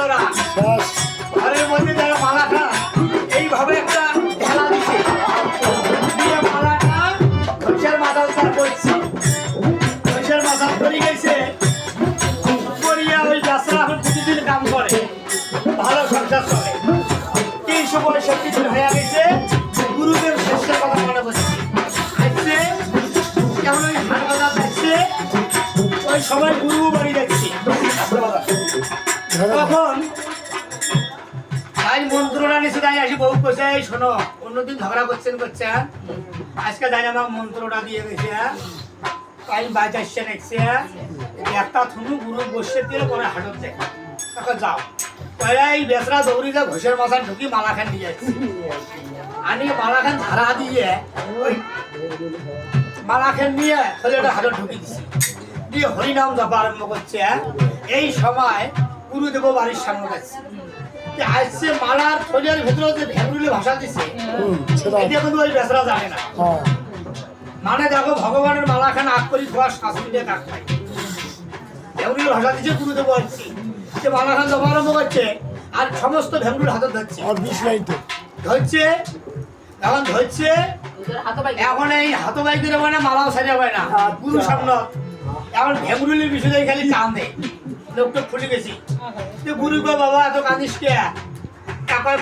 ওরা ঘরের মধ্যে যারা মালাটা এইভাবে একটা ঢেলা দিছে দিয়ে মালাটা ঘষের মাথা উদ্ধার করছে ঘষের মাথা ধরে গেছে করিয়া ওই বেচারা এখন প্রতিদিন কাম করে ভালো সংসার চলে এই সময় সব কিছু হয়ে গেছে গুরুদেব শেষের কথা মনে করছে আসছে কেমন ওই হাট বাজার যাচ্ছে ওই সময় গুরু বাড়ি যাচ্ছি তখন তাই মন্ত্রটা নিচে তাই আসি বহু কইছে এই শোনো অন্যদিন ঝগড়া করছেন আজকে যাই আমার মন্ত্রটা দিয়ে গেছে তাই বাইরে আসছে দেখছে একটা থুনু গুরু বসে দিয়ে পরে হাটত যায় তখন যাও তাই এই বেচরা দৌড়ি যা ঘোষের মাথা ঢুকি মালাখান দিয়ে যাচ্ছে আনি মালাখান ধারা দিয়ে ওই মালাখান নিয়ে ওটা হাটত ঢুকি দিচ্ছে দিয়ে হরিনাম জপা আরম্ভ করছে এই সময় গুরুদেব বাড়ির সামনে যাচ্ছে আসছে মালার থলিয়ার ভেতরে যে ভেবরুলে ভাষা দিচ্ছে এটা কিন্তু ওই বেচরা জানে না মানে দেখো ভগবানের মালাখান আগ করি ধোয়া শাস্তি দিয়ে কাক খাই ভেবরুলে ভাষা দিচ্ছে গুরুদেব আসছে যে মালাখান জপা আরম্ভ করছে আর সমস্ত ভেবরুল হাতে ধরছে ধরছে এখন ধরছে এখন এই হাত বাইক দিলে মানে মালাও সাজা পায় না গুরু সামনে এখন ভেবরুলের বিষয়ে খালি কান্দে লোকটা ফুলে গেছি গুরু গো বাবা এত কাঁদিস কে টাকার